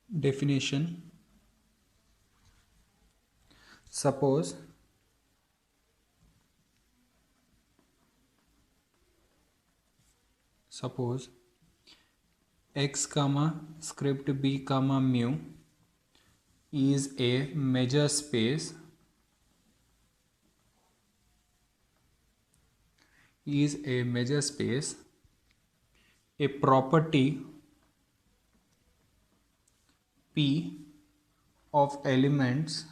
Definition. Suppose x comma script b comma mu is a measure space a property p of elements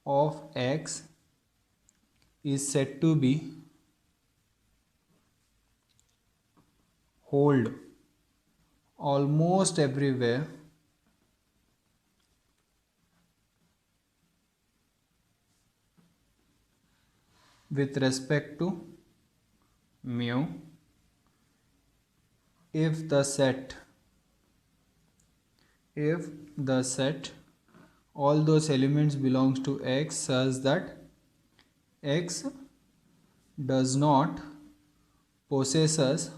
of x is said to be hold almost everywhere with respect to mu if the set all those elements belongs to x such that x does not possesses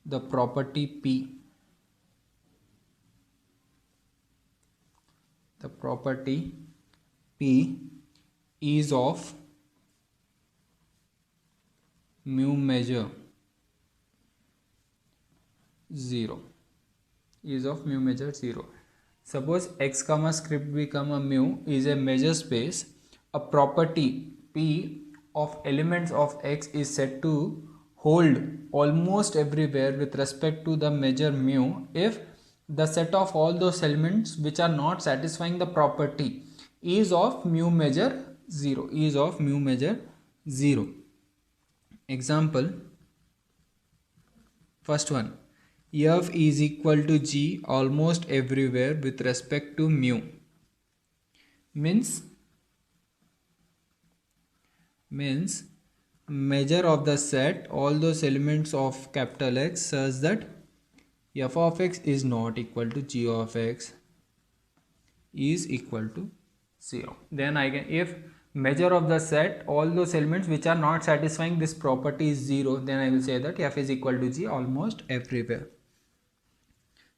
the property p. The property p is of mu measure 0. Suppose x comma script b comma mu is a measure space. A property p of elements of x is said to hold almost everywhere with respect to the measure mu if the set of all those elements which are not satisfying the property is of mu measure 0. Example, first one, f is equal to g almost everywhere with respect to mu means measure of the set all those elements of capital X such that f of x is not equal to g of x is equal to 0. Then I can, if measure of the set all those elements which are not satisfying this property is 0, then I will say that f is equal to g almost everywhere.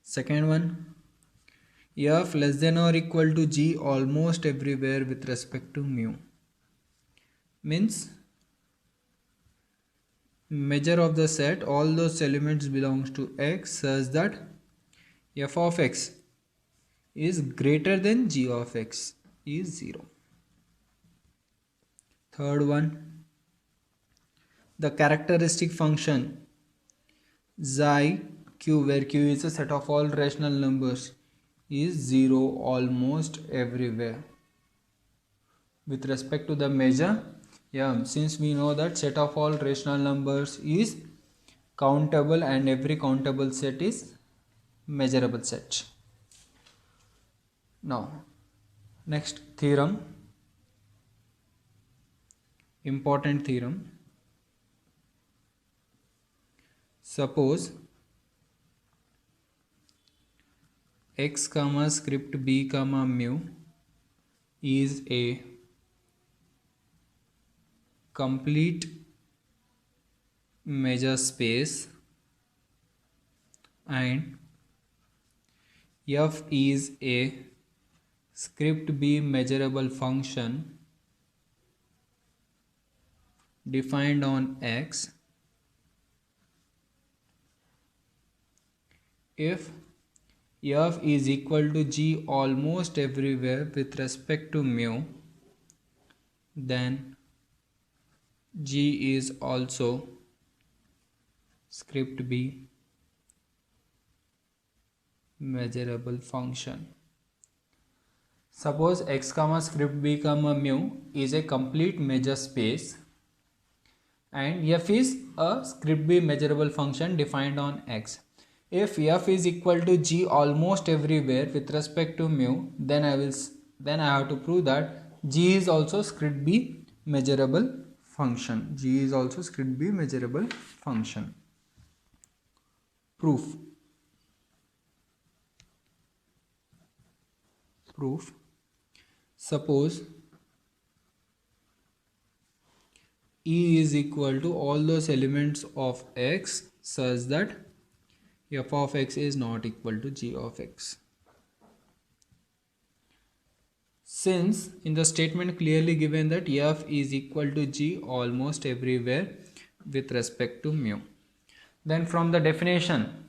Second one, f less than or equal to g almost everywhere with respect to mu means measure of the set all those elements belongs to x such that f of x is greater than g of x is 0. Third one, the characteristic function xi q, where q is a set of all rational numbers, is 0 almost everywhere with respect to the measure. Yeah, since we know that set of all rational numbers is countable and every countable set is measurable set. Now next theorem, important theorem. Suppose x comma script b comma mu is a complete measure space and f is a script b measurable function defined on x if f is equal to g almost everywhere with respect to mu, then g is also script b measurable function. Suppose x comma script b comma mu is a complete measure space and f is a script b measurable function defined on x. If f is equal to g almost everywhere with respect to mu, then I have to prove that g is also script b measurable function. G is also script b measurable function. Proof. Suppose E is equal to all those elements of x such that f of x is not equal to g of x. Since in the statement clearly given that f is equal to g almost everywhere with respect to mu, then from the definition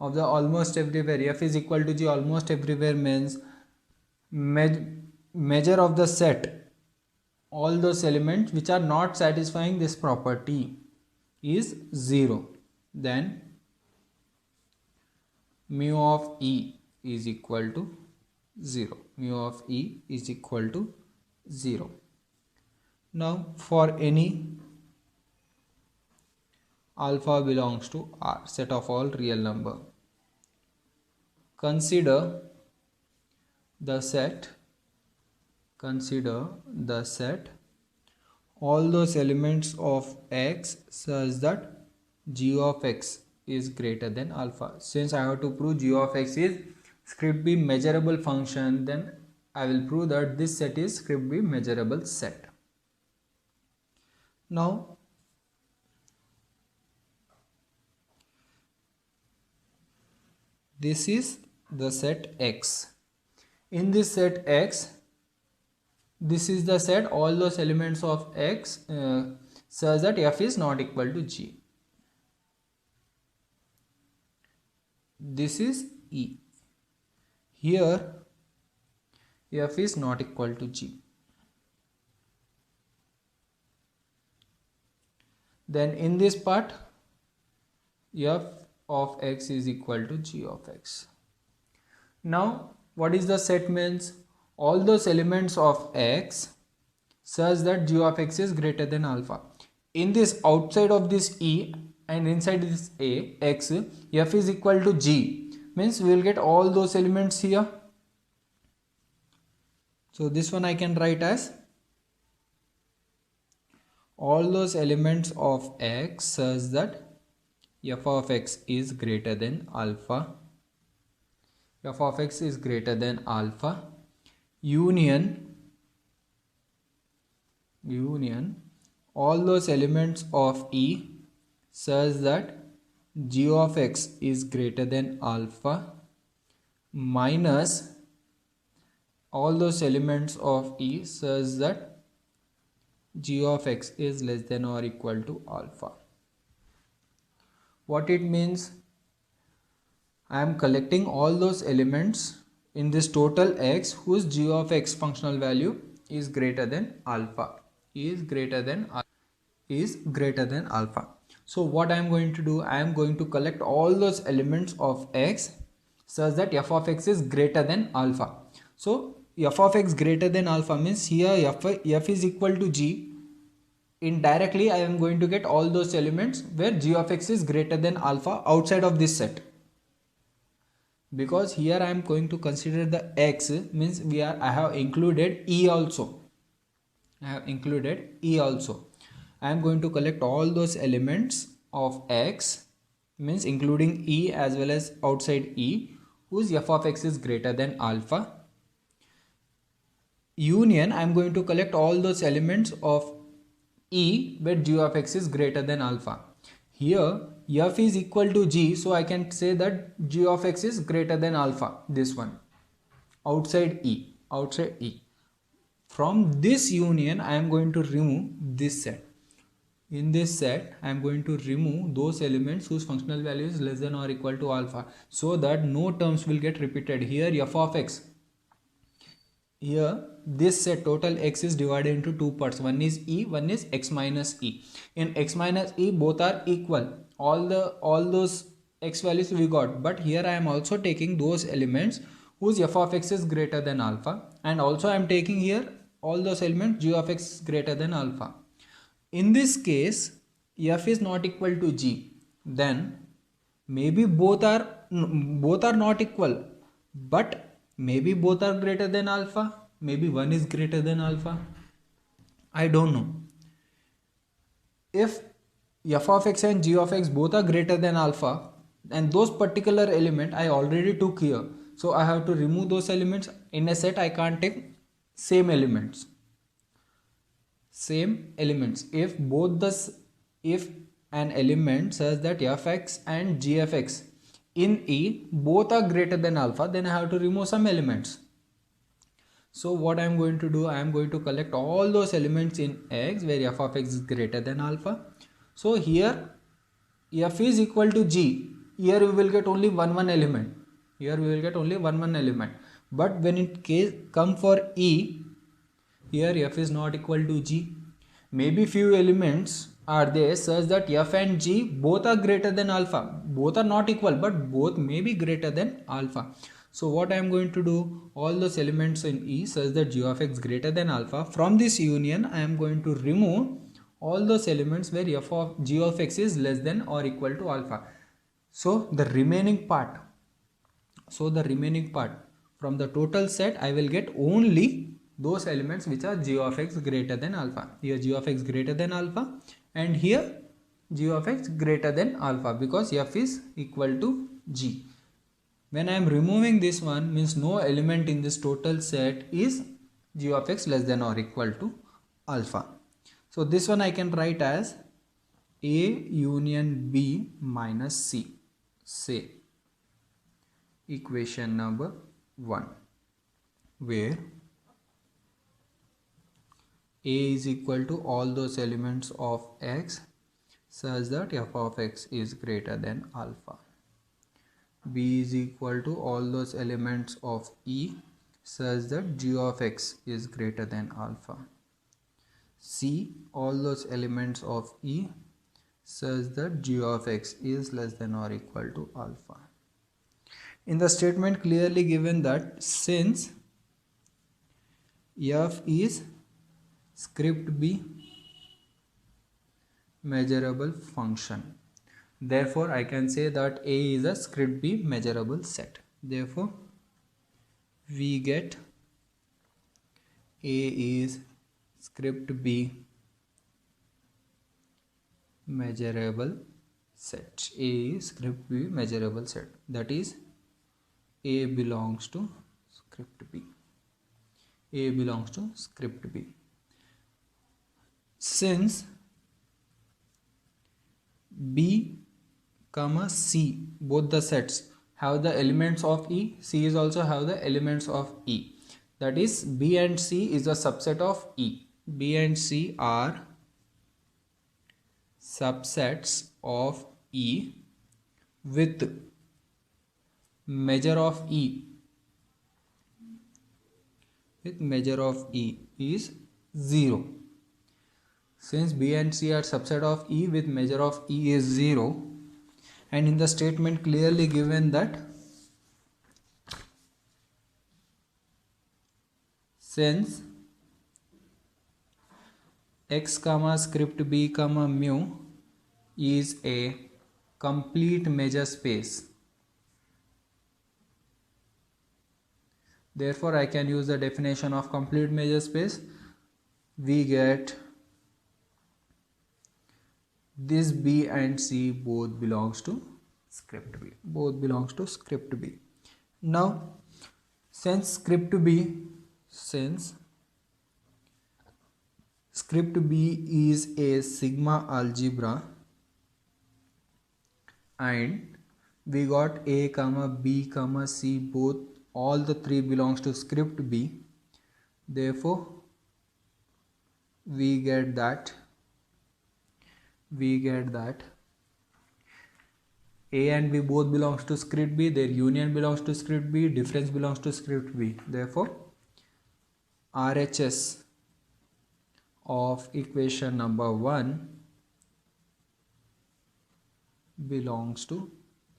of the almost everywhere, f is equal to g almost everywhere means measure of the set all those elements which are not satisfying this property is 0. Then mu of e is equal to 0. Mu of e is equal to 0. Now for any alpha belongs to R, set of all real number, consider the set all those elements of x such that g of x is greater than alpha. Since I have to prove g of x is script b measurable function, then I will prove that this set is script b measurable set. Now this is the set x. In this set x, this is the set all those elements of x such that f is not equal to g. This is e. Here f is not equal to g. Then in this part, f of x is equal to g of x. Now what is the set means? All those elements of x such that g of x is greater than alpha. In this outside of this e and inside this a x, f is equal to g means we will get all those elements here. So this one I can write as all those elements of x such that f of x is greater than alpha. F of x is greater than alpha union all those elements of e such that g of x is greater than alpha minus all those elements of e such that g of x is less than or equal to alpha. What it means? I am collecting all those elements in this total x whose g of x functional value is greater than alpha. So what I am going to do? I am going to collect all those elements of x such that f of x is greater than alpha. So f of x greater than alpha means here f is equal to g. Indirectly I am going to get all those elements where g of x is greater than alpha outside of this set. Because here I am going to consider the x means I have included e also. I am going to collect all those elements of x means including e as well as outside e whose f of x is greater than alpha. Union I am going to collect all those elements of e where g of x is greater than alpha. Here f is equal to g, so I can say that g of x is greater than alpha, this one, outside e. From this union I am going to remove this set. In this set I am going to remove those elements whose functional value is less than or equal to alpha, so that no terms will get repeated. Here f of x, here this set total x is divided into two parts, one is e, one is x minus e. In x minus e both are equal, all those x values we got, but here I am also taking those elements whose f of x is greater than alpha, and also I am taking here all those elements g of x is greater than alpha. In this case f is not equal to g, then maybe both are not equal, but maybe both are greater than alpha, maybe one is greater than alpha, I don't know. If f of x and g of x both are greater than alpha, and those particular element I already took here, so I have to remove those elements. In a set I can't take same elements. If an element such that fx and gfx in E both are greater than alpha, then I have to remove some elements. So what I am going to do, I am going to collect all those elements in X where f of x is greater than alpha. So here f is equal to g. Here we will get only one element. Here we will get only one element. But when it come for E, here f is not equal to g. Maybe few elements are there such that f and g both are greater than alpha. Both are not equal, but both may be greater than alpha. So what I am going to do, all those elements in E such that g of x greater than alpha, from this union I am going to remove all those elements where f of g of x is less than or equal to alpha. So the remaining part from the total set, I will get only those elements which are g of x greater than alpha. Here g of x greater than alpha, and here g of x greater than alpha, because f is equal to g. When I am removing this one, means no element in this total set is g of x less than or equal to alpha. So this one I can write as A union B minus C, say equation number 1, where A is equal to all those elements of x such that f of x is greater than alpha. B is equal to all those elements of E such that g of x is greater than alpha. C, all those elements of E such that g of x is less than or equal to alpha. In the statement clearly given that since f is script b measurable function, therefore I can say that A is a script b measurable set. Therefore we get A is script b measurable set. A is script b measurable set, that is A belongs to script b. A belongs to script b. Since B, C, both the sets have the elements of E, C is also have the elements of E. That is, B and C is a subset of E. B and C are subsets of E with measure of E is 0. Since B and C are subset of E with measure of E is 0, and in the statement clearly given that since x comma script b comma mu is a complete measure space, therefore I can use the definition of complete measure space. We get this B and C both belongs to script b. Now since script b is a sigma algebra and we got A comma B comma C both, all the three belongs to script b, therefore we get that A and B both belongs to script b, their union belongs to script b, difference belongs to script b. Therefore RHS of equation number 1 belongs to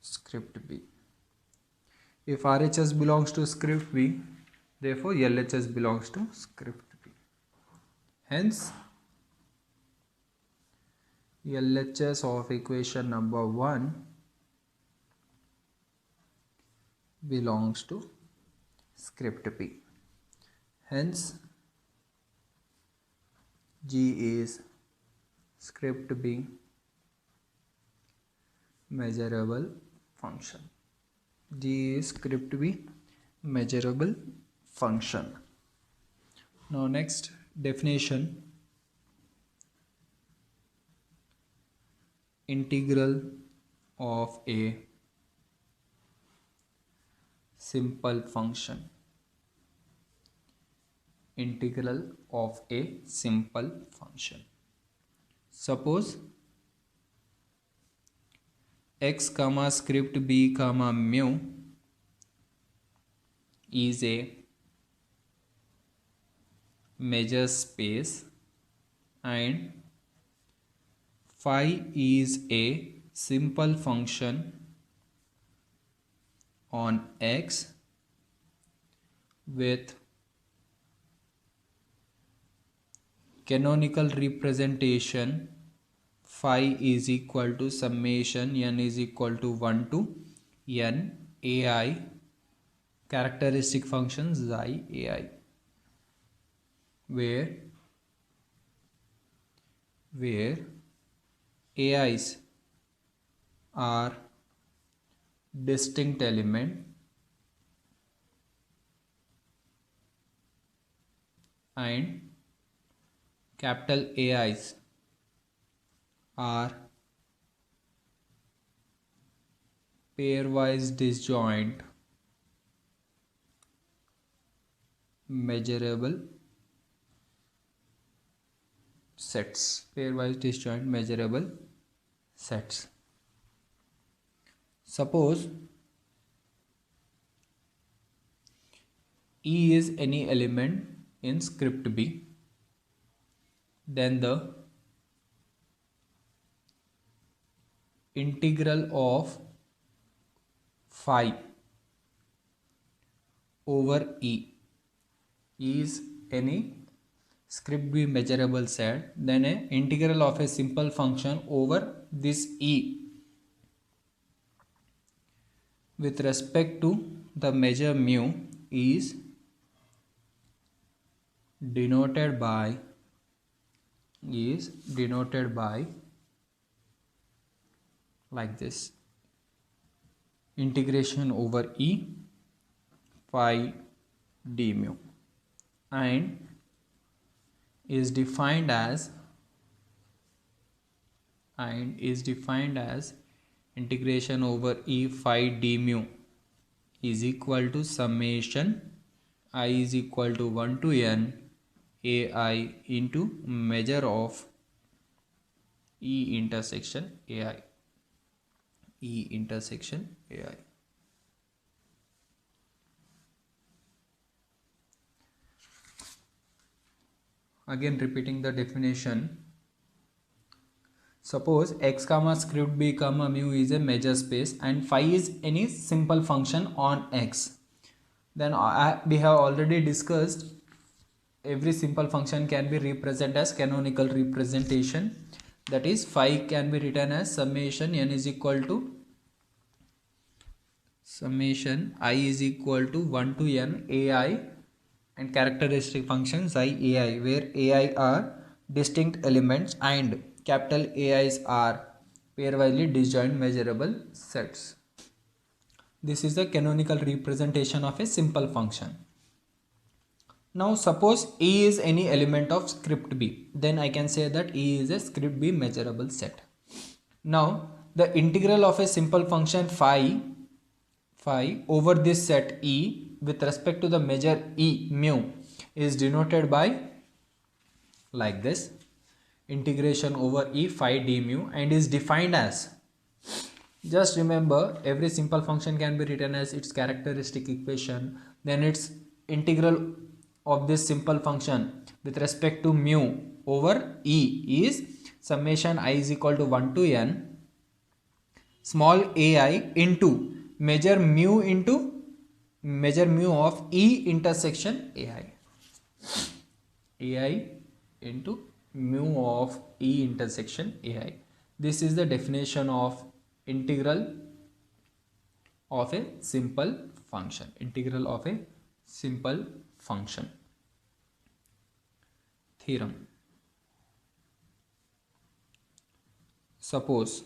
script b. If RHS belongs to script b, therefore LHS belongs to script b. Hence LHS of equation number 1 belongs to script b. Hence G is script b measurable function. G is script b measurable function. Now next definition. integral of a simple function, integral of a simple function. Suppose x comma script b comma mu is a measure space and phi is a simple function on x with canonical representation phi is equal to summation n is equal to 1 to n ai characteristic function xi ai, where ais are distinct element and capital AIs are pairwise disjoint measurable sets, pairwise disjoint measurable sets. Suppose E is any element in script B, then the integral of phi over E is any script B measurable set, then an integral of a simple function over this E with respect to the measure mu is denoted by like this: integration over E phi d mu, and is defined as integration over E phi d mu is equal to summation I is equal to 1 to n ai into measure of E intersection ai. Again repeating the definition. Suppose x comma script b comma mu is a measure space and phi is any simple function on x. Then we have already discussed every simple function can be represented as canonical representation. That is, phi can be written as summation n is equal to summation I is equal to 1 to n ai and characteristic function xi ai, where ai are distinct elements and capital AIs are pairwisely disjoint measurable sets. This is the canonical representation of a simple function. Now suppose E is any element of script B, then I can say that E is a script B measurable set. Now the integral of a simple function phi over this set E with respect to the measure E mu is denoted by like this: integration over E phi d mu, and is defined as, just remember, every simple function can be written as its characteristic equation, then its integral of this simple function with respect to mu over E is summation I is equal to 1 to n small ai into measure mu of E intersection ai into mu of E intersection ai. This is the definition of integral of a simple function. Theorem. Suppose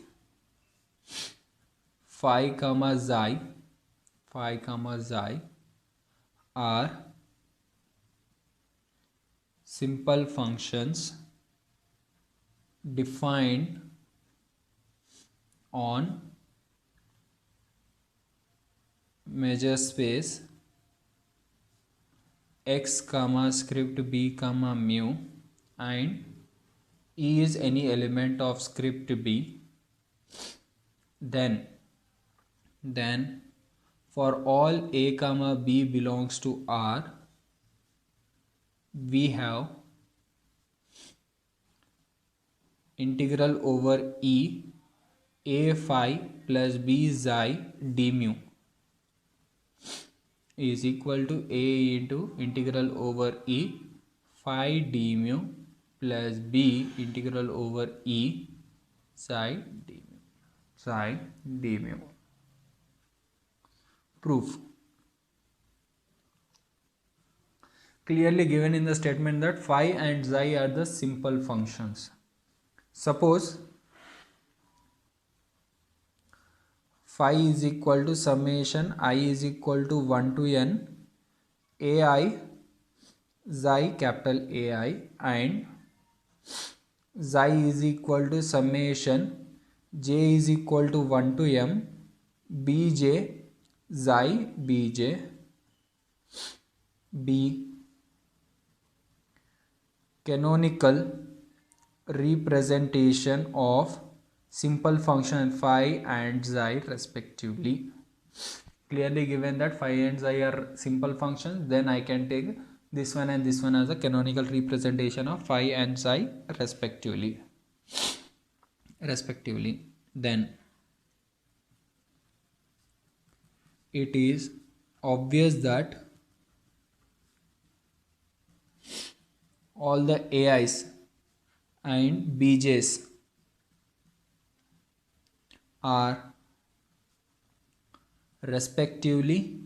phi comma xi are simple functions defined on measure space x comma script b comma mu and E is any element of script b, then for all a comma b belongs to R, we have integral over E a phi plus b psi d mu is equal to a into integral over E phi d mu plus b integral over E psi d mu. Proof. Clearly given in the statement that phi and psi are the simple functions. Suppose phi is equal to summation I is equal to 1 to n ai psi capital AI and psi is equal to summation j is equal to 1 to m bj psi bj b canonical representation of simple function phi and psi respectively. Clearly given that phi and psi are simple functions, then I can take this one and this one as a canonical representation of phi and psi respectively. Then it is obvious that all the AIs and BJs are respectively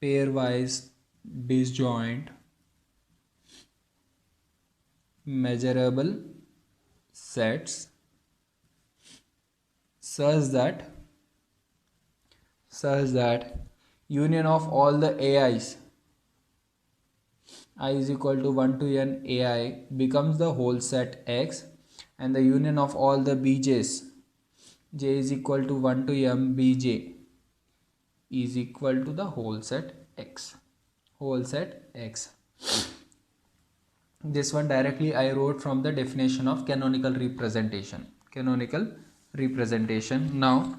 pairwise disjoint measurable sets such that union of all the AIs I is equal to 1 to n AI becomes the whole set X, and the union of all the BJs j is equal to 1 to m bj is equal to the whole set X. This one directly I wrote from the definition of canonical representation. Now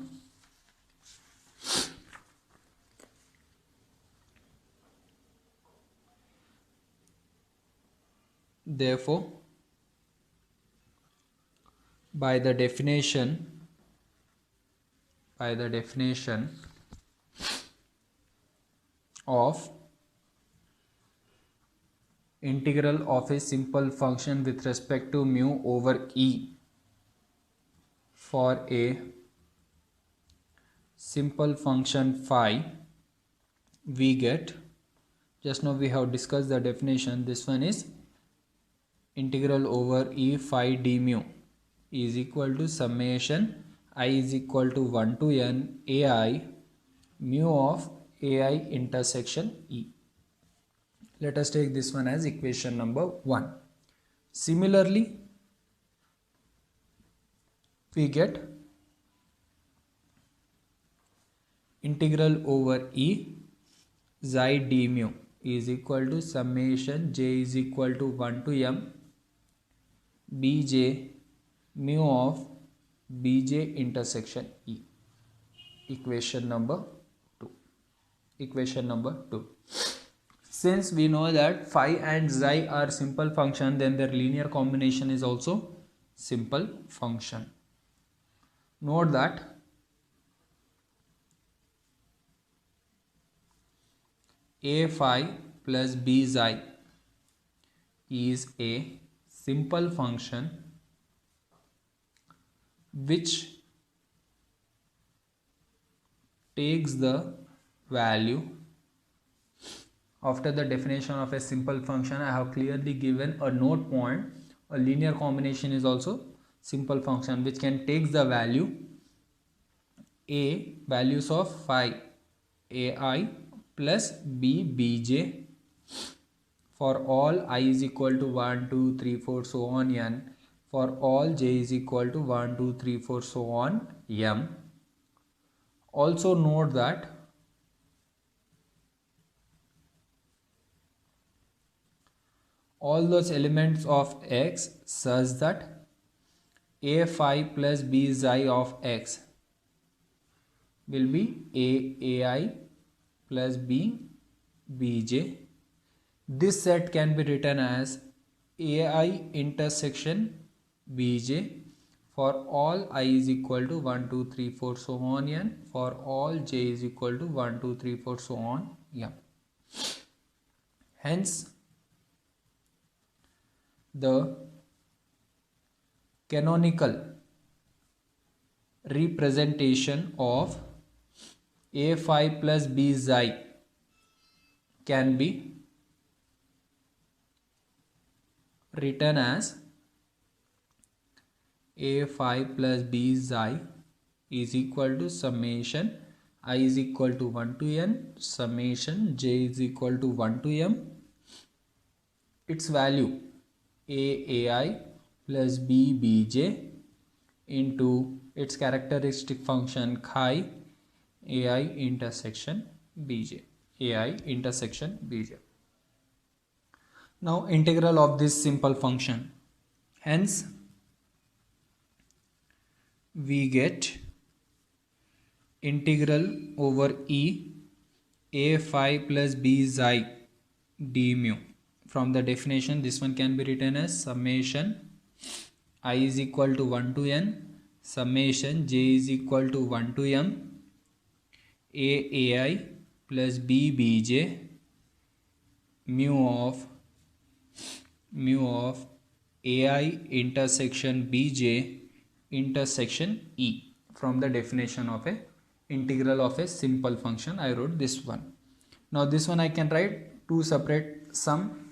therefore by the definition of integral of a simple function with respect to mu over E for a simple function phi, we get, just now we have discussed the definition, this one is integral over E phi d mu is equal to summation I is equal to 1 to n ai mu of ai intersection E. Let us take this one as equation number 1. Similarly, we get integral over E psi d mu is equal to summation j is equal to 1 to m bj mu of bj intersection E. Equation number 2. Since we know that phi and psi are simple function, then their linear combination is also simple function. Note that a phi plus b psi is a simple function which takes the value. After the definition of a simple function, I have clearly given a note point. A linear combination is also simple function which can take the values of phi ai plus b bj for all I is equal to 1 2 3 4 so on n for all j is equal to 1, 2, 3, 4, so on m. Also note that all those elements of x such that a phi plus b xi of x will be ai plus b bj. This set can be written as ai intersection bj for all I is equal to 1, 2, 3, 4, so on n, for all j is equal to 1, 2, 3, 4, so on m. Hence, the canonical representation of a phi plus b xi can be written as a phi plus b xi is equal to summation I is equal to 1 to n summation j is equal to 1 to m. Its value ai plus b bj into its characteristic function chi ai intersection bj. ai intersection bj. Now integral of this simple function. Hence we get integral over e a phi plus b xi d mu. From the definition, this one can be written as summation I is equal to 1 to n summation j is equal to 1 to m ai plus b bj mu of ai intersection bj intersection e. From the definition of a integral of a simple function, I wrote this one. Now this one I can write two separate sum,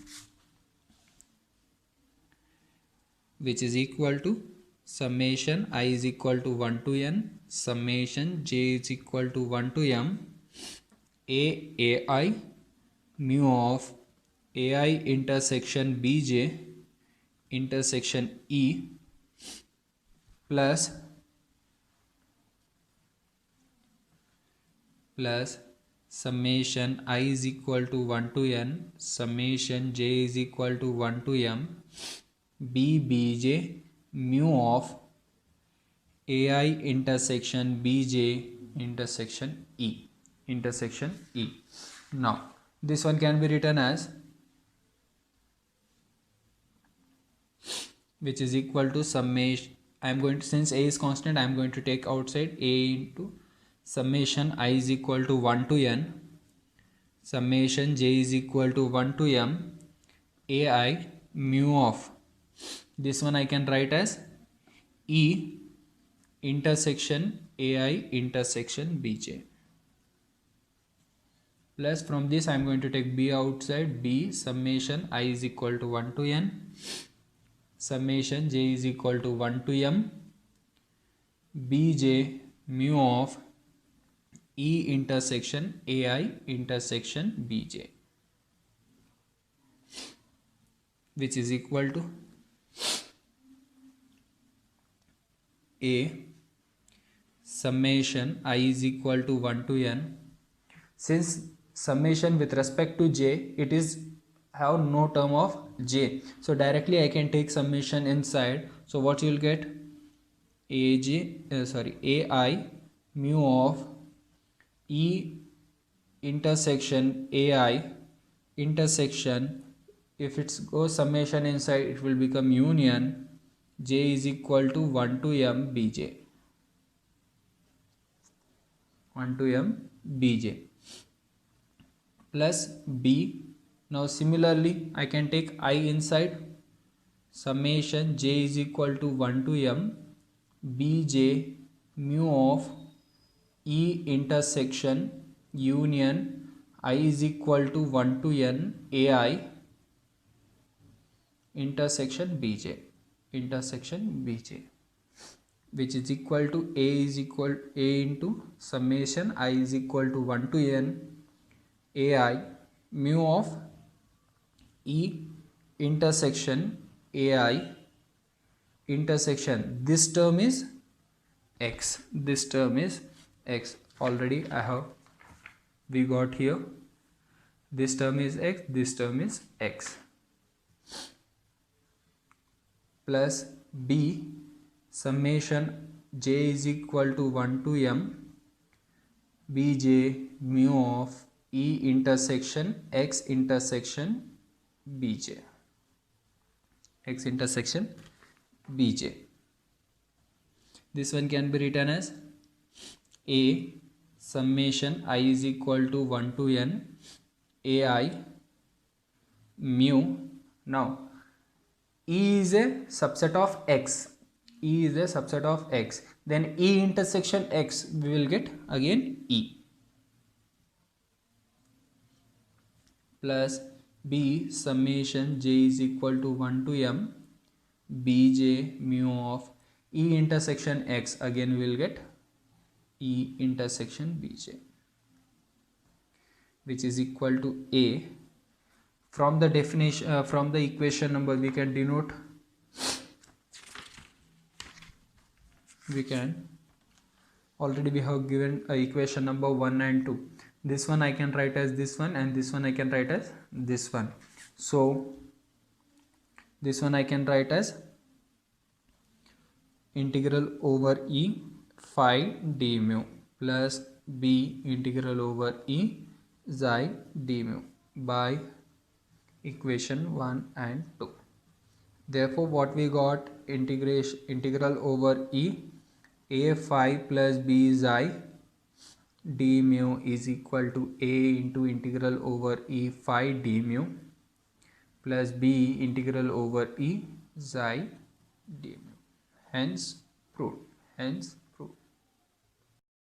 which is equal to summation I is equal to 1 to n summation j is equal to 1 to m ai mu of ai intersection bj intersection e plus summation I is equal to 1 to n summation j is equal to 1 to m b bj mu of ai intersection bj intersection e. Now this one can be written as, which is equal to summation, I am going to, since a is constant, I am going to take outside a into summation I is equal to 1 to n summation j is equal to 1 to m ai mu of, this one I can write as e intersection ai intersection bj, plus from this I am going to take b outside, b summation I is equal to 1 to n summation j is equal to 1 to m bj mu of e intersection ai intersection bj, which is equal to a summation I is equal to 1 to n. Since summation with respect to j, it is have no term of j, so directly I can take summation inside. So what you will get, ai mu of e intersection ai intersection, if it goes summation inside, it will become union j is equal to 1 to m bj, 1 to m bj plus b. Now similarly I can take I inside, summation j is equal to 1 to m bj mu of e intersection union I is equal to 1 to n ai intersection bj, which is equal to a is equal a into summation I is equal to 1 to n ai mu of e intersection ai intersection this term is x, this term is x. Already I have, we got here, this term is x, this term is x, plus b summation j is equal to 1 to m bj mu of e intersection x intersection bj, x intersection bj. This one can be written as a summation I is equal to 1 to n ai mu. Now E is a subset of x, E is a subset of x, then E intersection x we will get again E, plus b summation j is equal to 1 to m bj mu of E intersection x, again we will get E intersection bj, which is equal to a. From the definition, from the equation number, we can denote, we can, already we have given equation number 1 and 2. This one I can write as this one, and this one I can write as this one. So this one I can write as integral over e phi d mu plus b integral over e xi d mu by equation 1 and 2. Therefore what we got, integral over e a phi plus b xi d mu is equal to a into integral over e phi d mu plus b integral over e xi d mu. Hence proved. Hence